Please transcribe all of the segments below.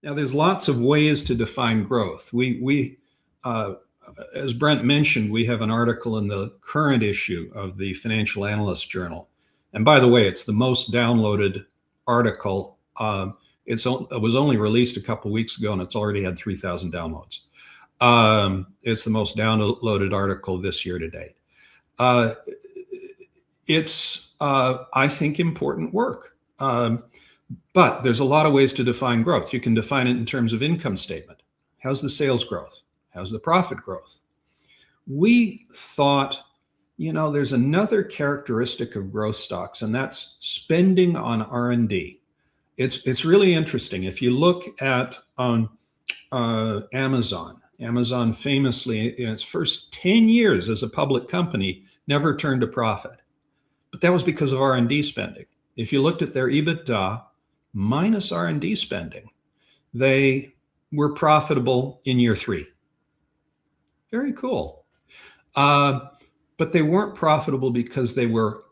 Now, there's lots of ways to define growth. As Brent mentioned, we have an article in the current issue of the Financial Analyst Journal. And by the way, it's the most downloaded article. It was only released a couple weeks ago, and it's already had 3,000 downloads. It's the most downloaded article this year to date. It's, I think, important work. But there's a lot of ways to define growth. You can define it in terms of income statement. How's the sales growth? How's the profit growth? We thought, there's another characteristic of growth stocks, and that's spending on R&D. It's really interesting. If you look at Amazon famously, in its first 10 years as a public company, never turned a profit. But that was because of R&D spending. If you looked at their EBITDA minus R&D spending, they were profitable in year 3. Very cool. But they weren't profitable because they were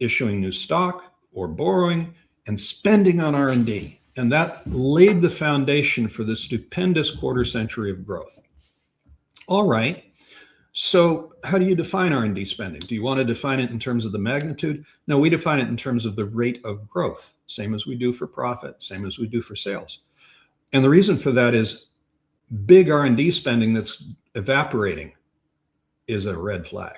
issuing new stock or borrowing and spending on R&D. And that laid the foundation for the stupendous quarter century of growth. All right. So how do you define R&D spending? Do you want to define it in terms of the magnitude? No, we define it in terms of the rate of growth, same as we do for profit, same as we do for sales. And the reason for that is big R&D spending that's evaporating is a red flag.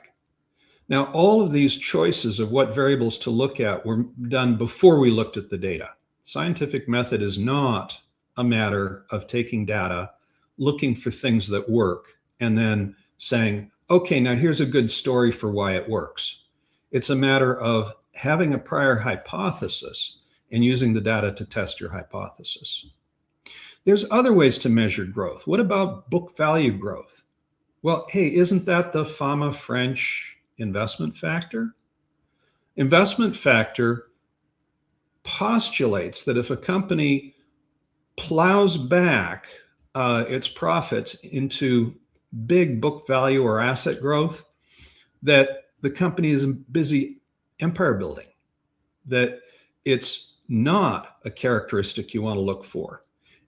Now, all of these choices of what variables to look at were done before we looked at the data. Scientific method is not a matter of taking data, looking for things that work, and then saying, okay, now here's a good story for why it works. It's a matter of having a prior hypothesis and using the data to test your hypothesis. There's other ways to measure growth. What about book value growth? Well, hey, isn't that the famous French investment factor? Investment factor postulates that if a company plows back its profits into big book value or asset growth, that the company is busy empire building, that it's not a characteristic you want to look for.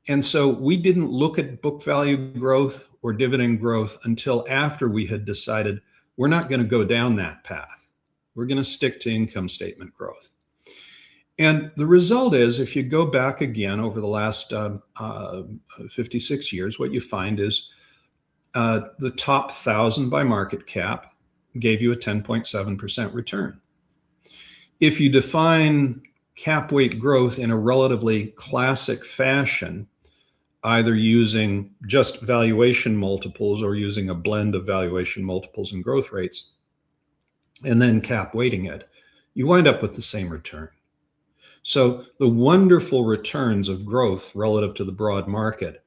And so we didn't look at book value growth or dividend growth until after we had decided we're not going to go down that path. We're going to stick to income statement growth. And the result is, if you go back again over the last 56 years, what you find is the top 1,000 by market cap gave you a 10.7% return. If you define cap weight growth in a relatively classic fashion, either using just valuation multiples or using a blend of valuation multiples and growth rates, and then cap weighting it, you wind up with the same return. So the wonderful returns of growth relative to the broad market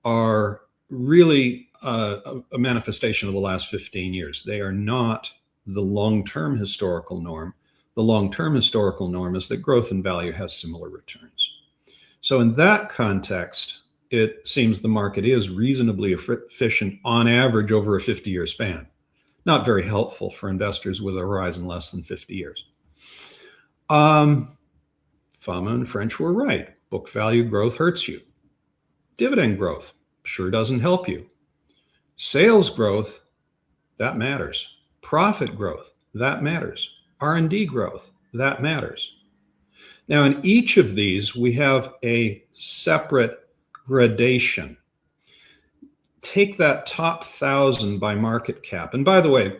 are really a manifestation of the last 15 years. They are not the long-term historical norm. The long-term historical norm is that growth and value has similar returns. So in that context, it seems the market is reasonably efficient on average over a 50-year span. Not very helpful for investors with a horizon less than 50 years. Fama and French were right. Book value growth hurts you. Dividend growth sure doesn't help you. Sales growth, that matters. Profit growth, that matters. R&D growth, that matters. Now, in each of these, we have a separate gradation. Take that top 1,000 by market cap. And by the way,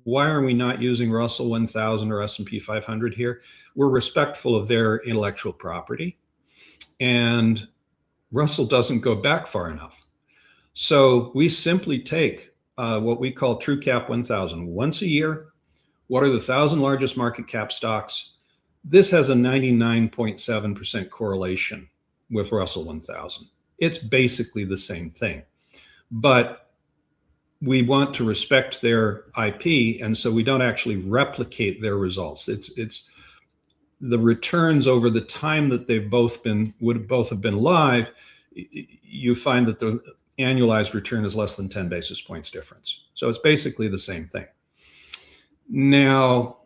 why are we not using Russell 1000 or S&P 500 here? We're respectful of their intellectual property, and Russell doesn't go back far enough. So we simply take what we call True Cap 1000 once a year. What are the 1,000 largest market cap stocks? This has a 99.7% correlation with Russell 1000. It's basically the same thing. But we want to respect their IP, and so we don't actually replicate their results. It's the returns over the time that they've would both have been live. You find that the annualized return is less than 10 basis points difference. So it's basically the same thing. Now,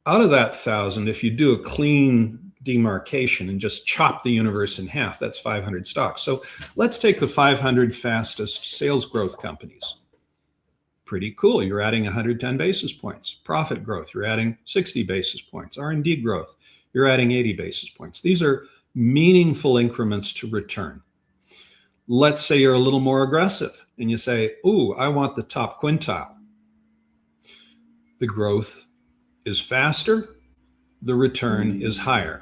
out of that 1,000, if you do a clean demarcation and just chop the universe in half. That's 500 stocks. So let's take the 500 fastest sales growth companies. Pretty cool. You're adding 110 basis points. Profit growth, you're adding 60 basis points. R&D growth, you're adding 80 basis points. These are meaningful increments to return. Let's say you're a little more aggressive and you say, ooh, I want the top quintile. The growth is faster, the return is higher.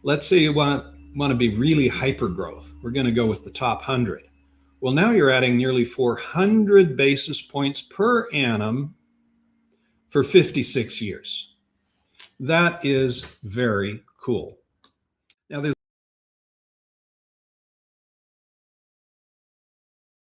Let's say you want to be really hyper growth. We're going to go with the top 100. Well, now you're adding nearly 400 basis points per annum for 56 years. That is very cool.